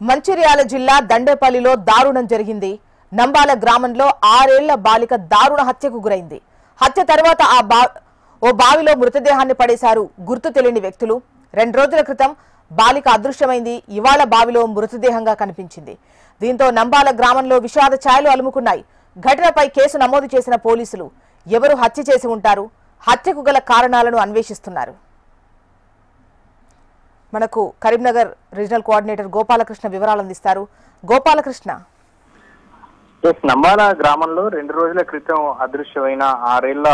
మంచిర్యాల జిల్లా దండేపల్లిలో దారుణం జరిగింది. నంబాల గ్రామంలో 6 ఏళ్ల బాలిక దారుణ హత్యకు గురైంది. హత్య తర్వాత ఓ బావిలో మృతదేహాన్ని పడేశారు గుర్తు తెలియని వ్యక్తులు. 2 రోజుల క్రితం బాలిక అదృశ్యమైంది. ఇవాళ బావిలో మృతదేహంగా కనిపించింది. దీంతో నంబాల గ్రామంలో విషాద ఛాయలు అలుముకున్నాయి. ఘటనపై కేసు నమోదు చేసిన పోలీసులు ఎవరు హత్య చేసి ఉంటారు, హత్యకు గల కారణాలను అన్వేషిస్తున్నారు. మనకు కరీంనగర్ రీజనల్ కోఆర్డినేటర్ గోపాలకృష్ణ వివరాలు అందిస్తారు. గోపాలకృష్ణ, నంబాల గ్రామంలో 2 రోజుల క్రితం అదృశ్యమైన 6 ఏళ్ల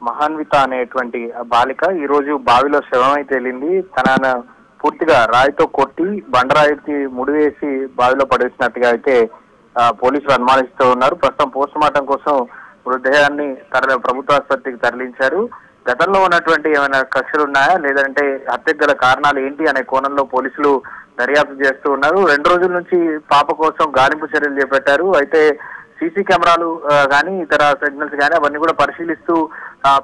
మహాన్విత అనేటువంటి బాలిక ఈ రోజు బావిలో శవమై తేలింది. తనను పూర్తిగా రాయితో కొట్టి బండరాయికి ముడివేసి బావిలో పడేసినట్టుగా అయితే పోలీసులు అనుమానిస్తూ ఉన్నారు. ప్రస్తుతం పోస్ట్ మార్టం కోసం మృతదేహాన్ని ప్రభుత్వ ఆసుపత్రికి తరలించారు. గతంలో ఉన్నటువంటి ఏమైనా కక్షలు ఉన్నాయా, లేదంటే హత్యకు గల కారణాలు ఏంటి అనే కోణంలో పోలీసులు దర్యాప్తు చేస్తూ ఉన్నారు. 2 రోజుల నుంచి పాప కోసం గాలింపు చర్యలు చేపట్టారు. అయితే సీసీ కెమెరాలు కానీ ఇతర సిగ్నల్స్ కానీ అవన్నీ కూడా పరిశీలిస్తూ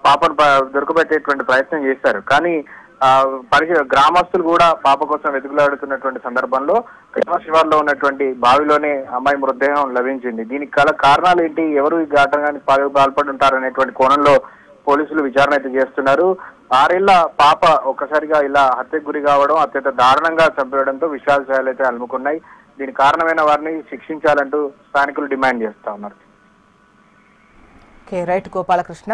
పాపను దొరకబెట్టేటువంటి ప్రయత్నం చేశారు. కానీ గ్రామస్తులు కూడా పాప కోసం వెతుకులాడుతున్నటువంటి సందర్భంలో శివార్లో ఉన్నటువంటి బావిలోనే అమ్మాయి మృతదేహం లభించింది. దీనికి గల కారణాలు ఏంటి, ఎవరు ఈ ఘటనకి పాల్పడి ఉంటారనేటువంటి కోణంలో పోలీసులు విచారణ అయితే చేస్తున్నారు. 6 ఏళ్ల పాప ఒక్కసారిగా ఇలా హత్యకు గురి కావడం, అత్యంత దారుణంగా చంపేయడంతో విషాదాలు అయితే అలుముకున్నాయి. దీనికి కారణమైన వారిని శిక్షించాలంటూ స్థానికులు డిమాండ్ చేస్తా ఉన్నారు. రైట్ గోపాలకృష్ణ.